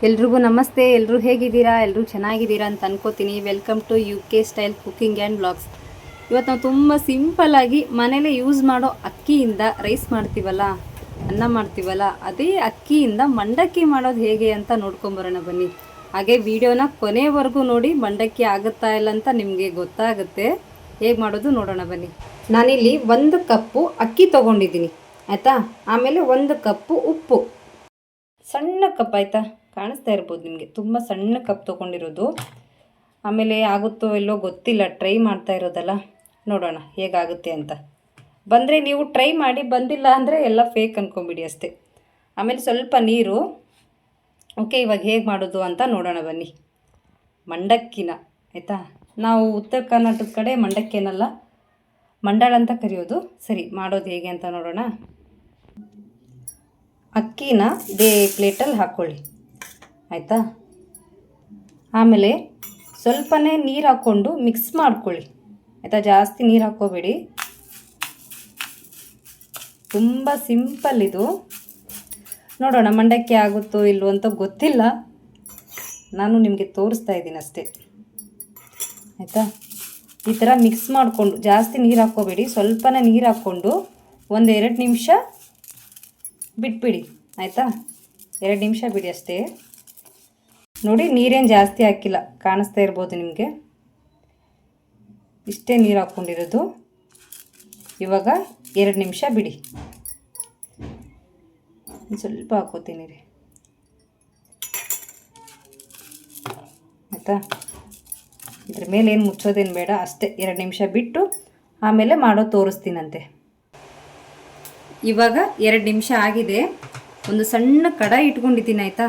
ಎಲ್ರಿಗೂ ನಮಸ್ತೆ. ಎಲ್ಲರೂ ಹೇಗಿದ್ದೀರಾ? ಎಲ್ಲರೂ ಚೆನ್ನಾಗಿದ್ದೀರಾ ಅಂತ ಅನ್ಕೋತೀನಿ. Welcome to UK style cooking and blogs. ಇವತ್ತು ನಾವು ತುಂಬ ಸಿಂಪಲ್ಲಾಗಿ ಮನೇಲೇ ಯೂಸ್ ಮಾಡೋ ಅಕ್ಕಿಯಿಂದ ರೈಸ್ ಮಾಡ್ತೀವಲ್ಲ, ಅನ್ನ ಮಾಡ್ತೀವಲ್ಲ, ಅದೇ ಅಕ್ಕಿಯಿಂದ ಮಂಡಕ್ಕಿ ಮಾಡೋದು ಹೇಗೆ ಅಂತ ನೋಡ್ಕೊಂಬರೋಣ ಬನ್ನಿ. ಹಾಗೆ ವಿಡಿಯೋನ ಕೊನೆವರೆಗೂ ನೋಡಿ, ಮಂಡಕ್ಕಿ ಆಗುತ್ತಾ ಇಲ್ಲ ಅಂತ ನಿಮಗೆ ಗೊತ್ತಾಗುತ್ತೆ. ಹೇಗೆ ಮಾಡೋದು ನೋಡೋಣ ಬನ್ನಿ. ನಾನಿಲ್ಲಿ 1 ಕಪ್ಪು ಅಕ್ಕಿ ತೊಗೊಂಡಿದ್ದೀನಿ, ಆಯಿತಾ. ಆಮೇಲೆ 1 ಕಪ್ಪು ಉಪ್ಪು, ಸಣ್ಣ ಕಪ್ ಆಯಿತಾ, ಕಾಣಿಸ್ತಾ ಇರ್ಬೋದು ನಿಮಗೆ, ತುಂಬ ಸಣ್ಣ ಕಪ್ ತೊಗೊಂಡಿರೋದು. ಆಮೇಲೆ ಆಗುತ್ತೋ ಎಲ್ಲೋ ಗೊತ್ತಿಲ್ಲ, ಟ್ರೈ ಮಾಡ್ತಾ ಇರೋದಲ್ಲ, ನೋಡೋಣ ಹೇಗಾಗುತ್ತೆ ಅಂತ. ಬಂದರೆ ನೀವು ಟ್ರೈ ಮಾಡಿ, ಬಂದಿಲ್ಲ ಅಂದರೆ ಎಲ್ಲ ಫೇಕ್ ಅಂದ್ಕೊಂಬಿಡಿ ಅಷ್ಟೇ. ಆಮೇಲೆ ಸ್ವಲ್ಪ ನೀರು. ಓಕೆ, ಇವಾಗ ಹೇಗೆ ಮಾಡೋದು ಅಂತ ನೋಡೋಣ ಬನ್ನಿ. ಮಂಡಕ್ಕಿನ, ಆಯಿತಾ, ನಾವು ಉತ್ತರ ಕರ್ನಾಟಕದ ಕಡೆ ಮಂಡಕ್ಕಿನಲ್ಲ, ಮಂಡಾಳ ಅಂತ ಕರೆಯೋದು. ಸರಿ, ಮಾಡೋದು ಹೇಗೆ ಅಂತ ನೋಡೋಣ. ಅಕ್ಕಿನ ಇದೇ ಪ್ಲೇಟಲ್ಲಿ ಹಾಕ್ಕೊಳ್ಳಿ, ಆಯಿತಾ. ಆಮೇಲೆ ಸ್ವಲ್ಪನೇ ನೀರು ಹಾಕ್ಕೊಂಡು ಮಿಕ್ಸ್ ಮಾಡ್ಕೊಳ್ಳಿ, ಆಯಿತಾ. ಜಾಸ್ತಿ ನೀರು ಹಾಕ್ಕೋಬೇಡಿ. ತುಂಬ ಸಿಂಪಲ್ ಇದು. ನೋಡೋಣ ಮಂಡಕ್ಕಿ ಆಗುತ್ತೋ ಇಲ್ವೋ ಅಂತ ಗೊತ್ತಿಲ್ಲ, ನಾನು ನಿಮಗೆ ತೋರಿಸ್ತಾ ಇದ್ದೀನಿ ಅಷ್ಟೇ, ಆಯಿತಾ. ಈ ಥರ ಮಿಕ್ಸ್ ಮಾಡಿಕೊಂಡು, ಜಾಸ್ತಿ ನೀರು ಹಾಕ್ಕೋಬೇಡಿ, ಸ್ವಲ್ಪನೇ ನೀರು ಹಾಕ್ಕೊಂಡು 1-2 ನಿಮಿಷ ಬಿಟ್ಬಿಡಿ, ಆಯಿತಾ. 2 ನಿಮಿಷ ಬಿಡಿ ಅಷ್ಟೇ. ನೋಡಿ, ನೀರೇನು ಜಾಸ್ತಿ ಹಾಕಿಲ್ಲ, ಕಾಣಿಸ್ತಾ ಇರ್ಬೋದು ನಿಮಗೆ, ಇಷ್ಟೇ ನೀರು ಹಾಕ್ಕೊಂಡಿರೋದು. ಇವಾಗ 2 ನಿಮಿಷ ಬಿಡಿ. ಸ್ವಲ್ಪ ಹಾಕೋತೀನಿ ರೀ, ಆಯಿತಾ. ಇದ್ರ ಮೇಲೆ ಏನು ಮುಚ್ಚೋದೇನು ಬೇಡ, ಅಷ್ಟೇ. 2 ನಿಮಿಷ ಬಿಟ್ಟು ಆಮೇಲೆ ಮಾಡೋ ತೋರಿಸ್ತೀನಂತೆ. ಇವಾಗ 2 ನಿಮಿಷ ಆಗಿದೆ. ಒಂದು ಸಣ್ಣ ಕಡಾಯಿ ಇಟ್ಕೊಂಡಿದ್ದೀನಿ, ಆಯಿತಾ.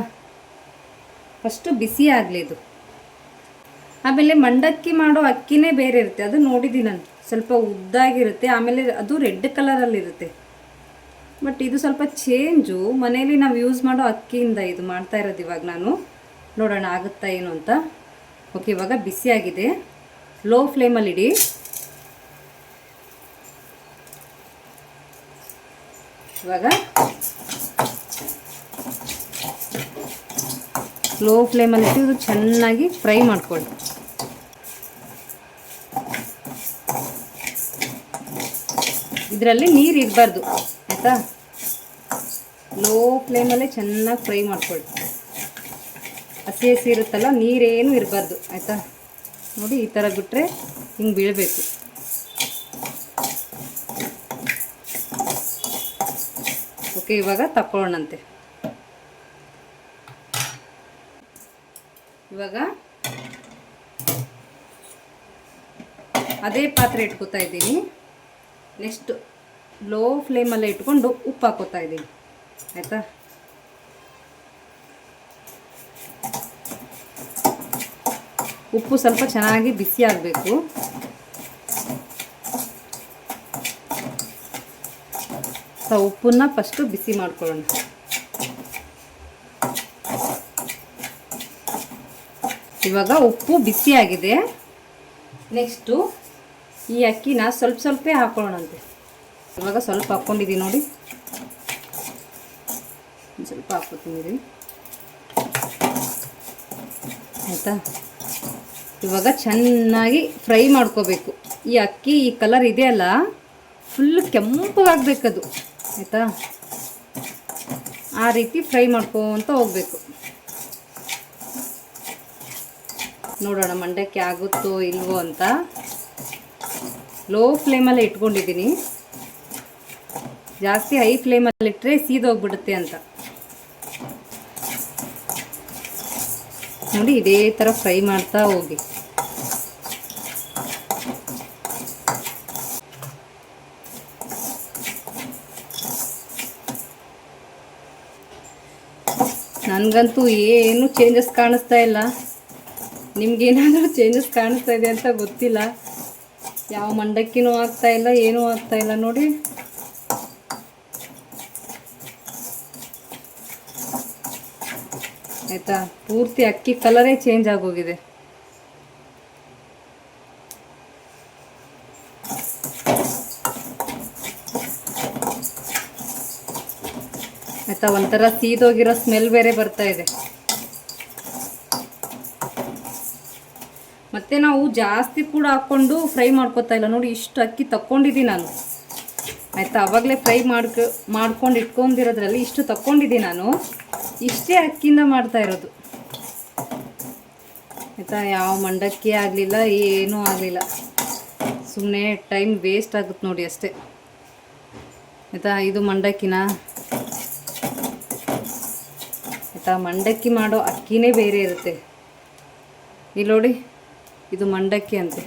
ಫಸ್ಟು ಬಿಸಿ ಆಗಲಿ ಇದು. ಆಮೇಲೆ ಮಂಡಕ್ಕಿ ಮಾಡೋ ಅಕ್ಕಿನೇ ಬೇರೆ ಇರುತ್ತೆ, ಅದು ನೋಡಿದ್ದೀನಿ ನಾನು, ಸ್ವಲ್ಪ ಉದ್ದಾಗಿರುತ್ತೆ. ಆಮೇಲೆ ಅದು ರೆಡ್ ಕಲರಲ್ಲಿರುತ್ತೆ. ಬಟ್ ಇದು ಸ್ವಲ್ಪ ಚೇಂಜು. ಮನೇಲಿ ನಾವು ಯೂಸ್ ಮಾಡೋ ಅಕ್ಕಿಯಿಂದ ಇದು ಮಾಡ್ತಾ ಇರೋದು ಇವಾಗ ನಾನು. ನೋಡೋಣ ಆಗುತ್ತಾ ಏನು ಅಂತ. ಓಕೆ, ಇವಾಗ ಬಿಸಿಯಾಗಿದೆ. ಲೋ ಫ್ಲೇಮಲ್ಲಿ ಇಡಿ. ಇವಾಗ ಲೋ ಫ್ಲೇಮಲ್ಲಿ ಇಟ್ಟು ಇದು ಚೆನ್ನಾಗಿ ಫ್ರೈ ಮಾಡ್ಕೊಳ್ಳಿ. ಇದರಲ್ಲಿ ನೀರು ಇರಬಾರ್ದು, ಆಯಿತಾ. ಲೋ ಫ್ಲೇಮಲ್ಲೇ ಚೆನ್ನಾಗಿ ಫ್ರೈ ಮಾಡ್ಕೊಳ್ಳಿ. ಹಸಿ ಹಸಿ ಇರುತ್ತಲ್ಲ, ನೀರೇನು ಇರಬಾರ್ದು, ಆಯಿತಾ. ನೋಡಿ, ಈ ಥರ ಬಿಟ್ಟರೆ ಹಿಂಗೆ ಬೀಳಬೇಕು. ಓಕೆ, ಇವಾಗ ತಗೊಳ್ಳೋಣಂತೆ. ಇವಾಗ ಅದೇ ಪಾತ್ರೆ ಇಟ್ಕೋತಾ ಇದ್ದೀನಿ. ನೆಕ್ಸ್ಟ್ ಲೋ ಫ್ಲೇಮಲ್ಲೇ ಇಟ್ಕೊಂಡು ಉಪ್ಪು ಹಾಕೋತಾ ಇದ್ದೀನಿ, ಆಯಿತಾ. ಉಪ್ಪು ಸ್ವಲ್ಪ ಚೆನ್ನಾಗಿ ಬಿಸಿ ಆಗಬೇಕು. ಉಪ್ಪನ್ನ ಫಸ್ಟು ಬಿಸಿ ಮಾಡ್ಕೊಳ್ಳೋಣ. ಇವಾಗ ಉಪ್ಪು ಬಿಸಿಯಾಗಿದೆ. ನೆಕ್ಸ್ಟು ಈ ಅಕ್ಕಿನ ಸ್ವಲ್ಪ ಹಾಕೊಳ್ಳೋಣಂತೆ. ಇವಾಗ ಸ್ವಲ್ಪ ಹಾಕ್ಕೊಂಡಿದ್ದೀನಿ ನೋಡಿ, ಸ್ವಲ್ಪ ಹಾಕ್ಕೊತೀನಿ ರೀ, ಆಯಿತಾ. ಇವಾಗ ಚೆನ್ನಾಗಿ ಫ್ರೈ ಮಾಡ್ಕೋಬೇಕು. ಈ ಅಕ್ಕಿ ಈ ಕಲರ್ ಇದೆಯಲ್ಲ, ಫುಲ್ ಕೆಂಪಗಾಗಬೇಕದು, ಆಯಿತಾ. ಆ ರೀತಿ ಫ್ರೈ ಮಾಡ್ಕೊತ ಹೋಗಬೇಕು. ನೋಡೋಣ ಮಂಡಕ್ಕಿ ಆಗುತ್ತೋ ಇಲ್ವೋ ಅಂತ. ಲೋ ಫ್ಲೇಮಲ್ಲೇ ಇಟ್ಕೊಂಡಿದ್ದೀನಿ, ಜಾಸ್ತಿ ಹೈ ಫ್ಲೇಮಲ್ಲಿ ಇಟ್ಟರೆ ಸೀದೋಗ್ಬಿಡುತ್ತೆ ಅಂತ. ನೋಡಿ, ಇದೇ ಥರ ಫ್ರೈ ಮಾಡ್ತಾ ಹೋಗಿ. ನನಗಂತೂ ಏನು ಚೇಂಜಸ್ ಕಾಣಿಸ್ತಾ ಇಲ್ಲ. ನಿಮ್ಗೇನಾದರೂ ಚೇಂಜಸ್ ಕಾಣಿಸ್ತಾ ಇದೆ ಅಂತ ಗೊತ್ತಿಲ್ಲ. ಯಾವ ಮಂಡಕ್ಕಿನೂ ಆಗ್ತಾ ಇಲ್ಲ, ಏನೂ ಆಗ್ತಾ ಇಲ್ಲ. ನೋಡಿ, ಆಯಿತಾ. ಪೂರ್ತಿ ಅಕ್ಕಿ ಕಲರೇ ಚೇಂಜ್ ಆಗೋಗಿದೆ. ಆಯಿತಾ. ಒಂಥರ ಸೀದೋಗಿರೋ ಸ್ಮೆಲ್ ಬೇರೆ ಬರ್ತಾ ಇದೆ. ಮತ್ತು ನಾವು ಜಾಸ್ತಿ ಕೂಡ ಹಾಕ್ಕೊಂಡು ಫ್ರೈ ಮಾಡ್ಕೊತಾ ಇಲ್ಲ. ನೋಡಿ ಇಷ್ಟು ಅಕ್ಕಿ ತಕ್ಕೊಂಡಿದ್ದೀನಿ ನಾನು, ಆಯಿತಾ. ಆವಾಗಲೇ ಫ್ರೈ ಮಾಡ್ಕೊಂಡು ಇಟ್ಕೊಂಡಿರೋದ್ರಲ್ಲಿ ಇಷ್ಟು ತಕ್ಕೊಂಡಿದ್ದೀನಿ ನಾನು. ಇಷ್ಟೇ ಅಕ್ಕಿಯಿಂದ ಮಾಡ್ತಾ ಇರೋದು, ಆಯಿತಾ. ಯಾವ ಮಂಡಕ್ಕಿ ಆಗಲಿಲ್ಲ, ಏನೂ ಆಗಲಿಲ್ಲ, ಸುಮ್ಮನೆ ಟೈಮ್ ವೇಸ್ಟ್ ಆಗುತ್ತೆ ನೋಡಿ ಅಷ್ಟೇ, ಆಯಿತಾ. ಇದು ಮಂಡಕ್ಕಿನ, ಆಯಿತಾ. ಮಂಡಕ್ಕಿ ಮಾಡೋ ಅಕ್ಕಿನೇ ಬೇರೆ ಇರುತ್ತೆ. ಇಲ್ಲಿ ನೋಡಿ, ಇದು ಮಂಡಕ್ಕಿ ಅಂತೆ.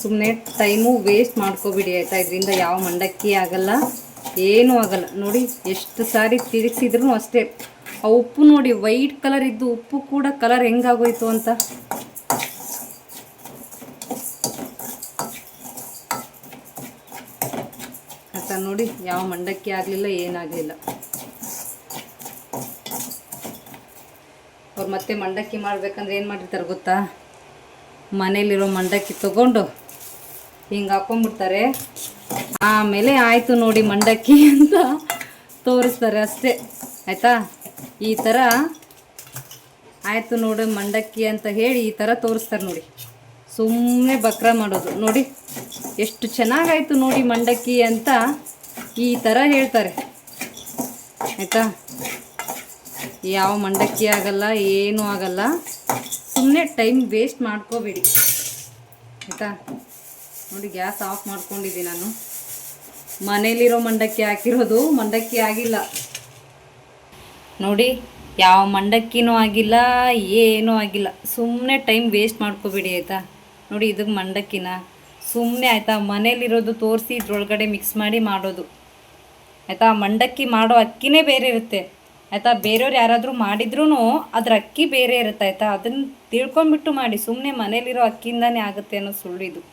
ಸುಮ್ಮನೆ ಟೈಮು ವೇಸ್ಟ್ ಮಾಡ್ಕೋಬಿಡಿ, ಆಯಿತಾ. ಇದರಿಂದ ಯಾವ ಮಂಡಕ್ಕಿ ಆಗಲ್ಲ, ಏನೂ ಆಗಲ್ಲ. ನೋಡಿ ಎಷ್ಟು ಸಾರಿ ತಿರುಗಿಸಿದ್ರು ಅಷ್ಟೇ. ಆ ಉಪ್ಪು ನೋಡಿ ವೈಟ್ ಕಲರ್ ಇದ್ದು ಉಪ್ಪು ಕೂಡ ಕಲರ್ ಹೆಂಗಾಗೋಯ್ತು ಅಂತ. ಆಯಿತಾ. ನೋಡಿ ಯಾವ ಮಂಡಕ್ಕಿ ಆಗಲಿಲ್ಲ, ಏನಾಗಲಿಲ್ಲ. ಅವ್ರು ಮತ್ತೆ ಮಂಡಕ್ಕಿ ಮಾಡಬೇಕಂದ್ರೆ ಏನು ಮಾಡಿರ್ತಾರೆ ಗೊತ್ತಾ, ಮನೇಲಿರೋ ಮಂಡಕ್ಕಿ ತೊಗೊಂಡು ಹಿಂಗೆ ಹಾಕ್ಕೊಂಬಿಡ್ತಾರೆ, ಆಮೇಲೆ ಆಯಿತು ನೋಡಿ ಮಂಡಕ್ಕಿ ಅಂತ ತೋರಿಸ್ತಾರೆ ಅಷ್ಟೇ, ಆಯಿತಾ. ಈ ಥರ ಆಯಿತು ನೋಡಿ ಮಂಡಕ್ಕಿ ಅಂತ ಹೇಳಿ ಈ ಥರ ತೋರಿಸ್ತಾರೆ ನೋಡಿ. ಸುಮ್ಮನೆ ಬಕ್ರ ಮಾಡೋದು. ನೋಡಿ ಎಷ್ಟು ಚೆನ್ನಾಗಾಯಿತು ನೋಡಿ ಮಂಡಕ್ಕಿ ಅಂತ ಈ ಥರ ಹೇಳ್ತಾರೆ, ಆಯಿತಾ. ಯಾವ ಮಂಡಕ್ಕಿ ಆಗಲ್ಲ, ಏನೂ ಆಗಲ್ಲ. ಸುಮ್ಮನೆ ಟೈಮ್ ವೇಸ್ಟ್ ಮಾಡ್ಕೋಬೇಡಿ, ಆಯಿತಾ. ನೋಡಿ ಗ್ಯಾಸ್ ಆಫ್ ಮಾಡ್ಕೊಂಡಿದ್ದೀನಿ ನಾನು. ಮನೇಲಿರೋ ಮಂಡಕ್ಕಿ ಹಾಕಿರೋದು, ಮಂಡಕ್ಕಿ ಆಗಿಲ್ಲ ನೋಡಿ. ಯಾವ ಮಂಡಕ್ಕಿನೂ ಆಗಿಲ್ಲ, ಏನೂ ಆಗಿಲ್ಲ. ಸುಮ್ಮನೆ ಟೈಮ್ ವೇಸ್ಟ್ ಮಾಡ್ಕೋಬೇಡಿ, ಆಯಿತಾ. ನೋಡಿ ಇದಕ್ಕೆ ಮಂಡಕ್ಕಿನ ಸುಮ್ಮನೆ, ಆಯಿತಾ, ಮನೇಲಿರೋದು ತೋರಿಸಿ ಇದ್ರೊಳಗಡೆ ಮಿಕ್ಸ್ ಮಾಡಿ ಮಾಡೋದು, ಆಯಿತಾ. ಮಂಡಕ್ಕಿ ಮಾಡೋ ಅಕ್ಕಿನೇ ಬೇರೆ ಇರುತ್ತೆ, ಆಯಿತಾ. ಬೇರೆಯವ್ರು ಯಾರಾದರೂ ಮಾಡಿದ್ರೂ ಅದ್ರ ಅಕ್ಕಿ ಬೇರೆ ಇರುತ್ತೆ, ಆಯಿತಾ. ಅದನ್ನು ತಿಳ್ಕೊಂಬಿಟ್ಟು ಮಾಡಿ. ಸುಮ್ಮನೆ ಮನೇಲಿರೋ ಅಕ್ಕಿಯಿಂದನೇ ಆಗುತ್ತೆ ಅನ್ನೋ ಸುಳ್ಳಿದು.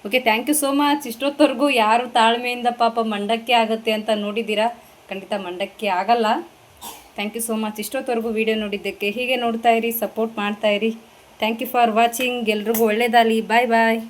Okay, thank you so much. ಇಷ್ಟೊತ್ತವರೆಗೂ ಯಾರು ತಾಳ್ಮೆಯಿಂದ ಪಾಪ ಮಂಡಕ್ಕಿ ಆಗುತ್ತೆ ಅಂತ ನೋಡಿದ್ದೀರಾ. ಖಂಡಿತ ಮಂಡಕ್ಕಿ ಆಗಲ್ಲ. ಥ್ಯಾಂಕ್ ಯು ಸೋ ಮಚ್ ಇಷ್ಟೊತ್ತವರೆಗೂ ವಿಡಿಯೋ ನೋಡಿದ್ದಕ್ಕೆ. ಹೀಗೆ ನೋಡ್ತಾ ಇರಿ, ಸಪೋರ್ಟ್ ಮಾಡ್ತಾ ಇರಿ. Thank you for watching. ಎಲ್ರಿಗೂ ಒಳ್ಳೆಯದಾಗಲಿ. ಬಾಯ್ ಬಾಯ್.